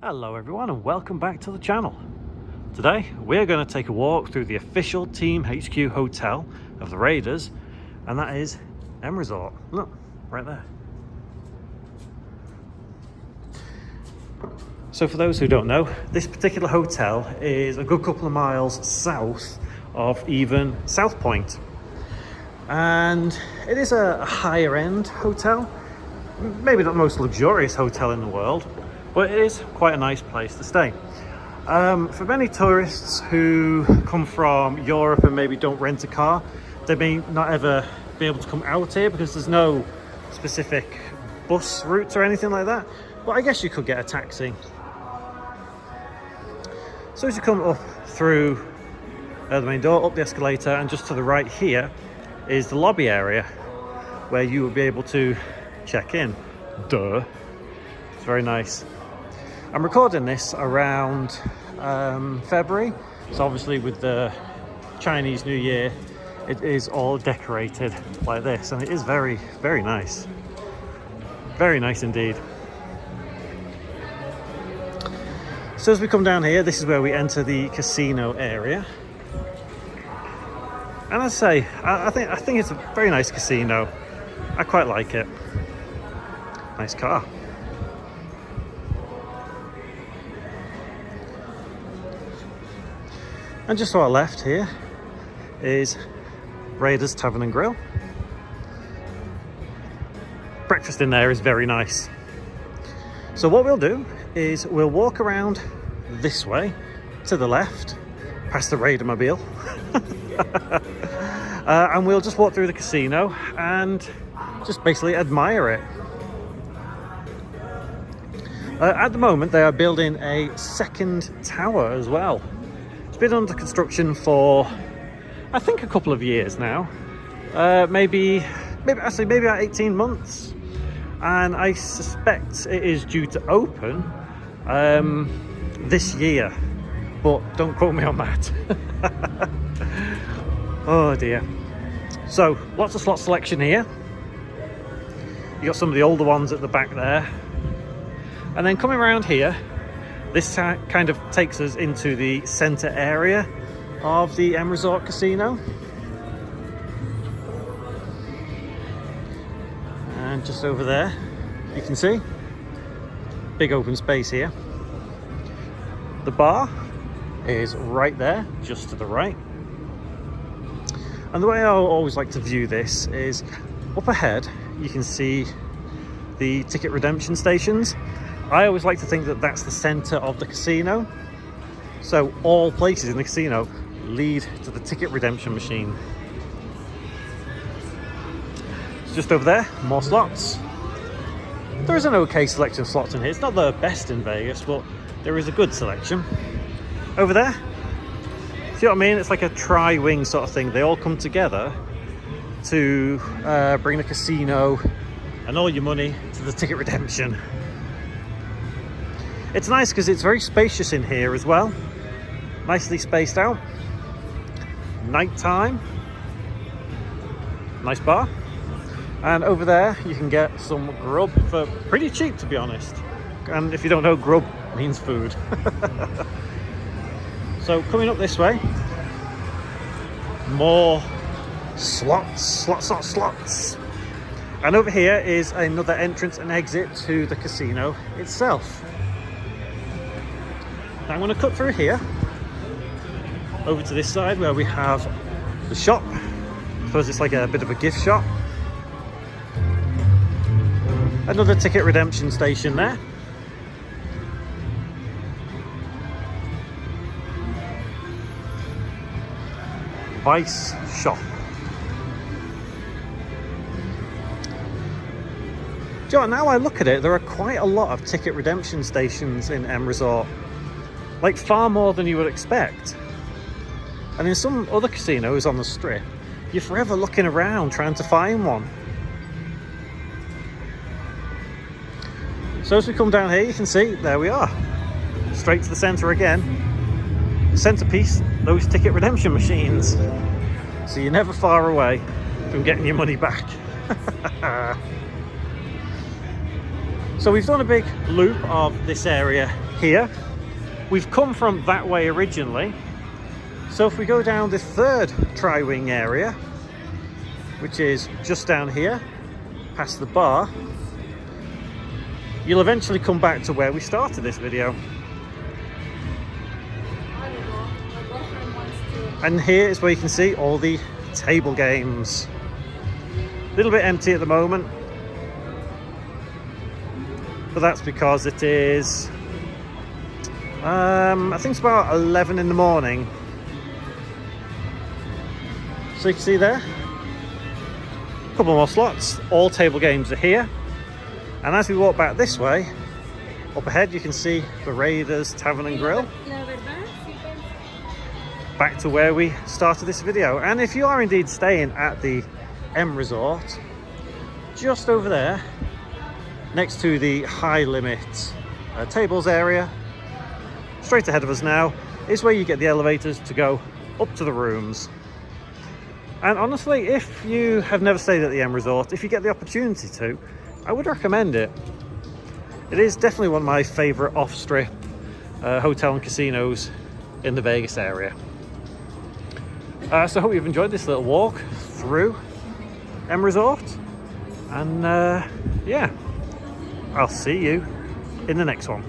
Hello everyone and welcome back to the channel. Today we're going to take a walk through the official Team HQ hotel of the Raiders, and that is M Resort. Look, right there. So for those who don't know, this particular hotel is a good couple of miles south of even South Point. And it is a higher end hotel. Maybe not the most luxurious hotel in the world, but it is quite a nice place to stay. For many tourists who come from Europe and maybe don't rent a car, they may not ever be able to come out here because there's no specific bus routes or anything like that. But I guess you could get a taxi. So as you come up through the main door, up the escalator, and just to the right here is the lobby area where you will be able to check in. Duh. It's very nice. I'm recording this around February, so obviously with the Chinese New Year it is all decorated like this, and it is very, very nice. Very nice indeed. So as we come down here, this is where we enter the casino area. And as I say, I think it's a very nice casino. I quite like it. Nice car. And just to our left here is Raiders Tavern and Grill. Breakfast in there is very nice. So what we'll do is we'll walk around this way to the left, past the Raidermobile, and we'll just walk through the casino and just basically admire it. At the moment they are building a second tower as well. Been under construction for I think a couple of years now, maybe about 18 months, and I suspect it is due to open this year, but don't quote me on that. Oh dear. So lots of slot selection here. You got some of the older ones at the back there, and then coming around here, this kind of takes us into the centre area of the M Resort Casino. And just over there, you can see, big open space here. The bar is right there, just to the right. And the way I always like to view this is, up ahead, you can see the ticket redemption stations. I always like to think that that's the centre of the casino. So all places in the casino lead to the ticket redemption machine. It's just over there, more slots. There is an okay selection of slots in here. It's not the best in Vegas, but there is a good selection. Over there, see what I mean? It's like a tri-wing sort of thing. They all come together to bring the casino and all your money to the ticket redemption. It's nice because it's very spacious in here as well. Nicely spaced out. Nighttime. Nice bar. And over there you can get some grub for pretty cheap, to be honest. And if you don't know, grub means food. So coming up this way, more slots. And over here is another entrance and exit to the casino itself. I'm going to cut through here over to this side where we have the shop. I suppose it's like a bit of a gift shop. Another ticket redemption station there. Vice shop. Do you know what, now I look at it, there are quite a lot of ticket redemption stations in M Resort. Like far more than you would expect. And in some other casinos on the strip, you're forever looking around trying to find one. So as we come down here, you can see, there we are. Straight to the centre again. Centrepiece, those ticket redemption machines. So you're never far away from getting your money back. So we've done a big loop of this area here. We've come from that way originally. So if we go down this third tri-wing area, which is just down here, past the bar, you'll eventually come back to where we started this video. And here is where you can see all the table games. A little bit empty at the moment, but that's because it is, I think it's about 11 in the morning. So you can see there, a couple more slots, all table games are here. And as we walk back this way, up ahead you can see the Raiders Tavern and Grill. Back to where we started this video. And if you are indeed staying at the M Resort, just over there, next to the high limit tables area, straight ahead of us now, is where you get the elevators to go up to the rooms. And honestly, if you have never stayed at the M Resort, if you get the opportunity to, I would recommend it. It is definitely one of my favorite off-strip hotel and casinos in the Vegas area. So I hope you've enjoyed this little walk through M Resort. And yeah, I'll see you in the next one.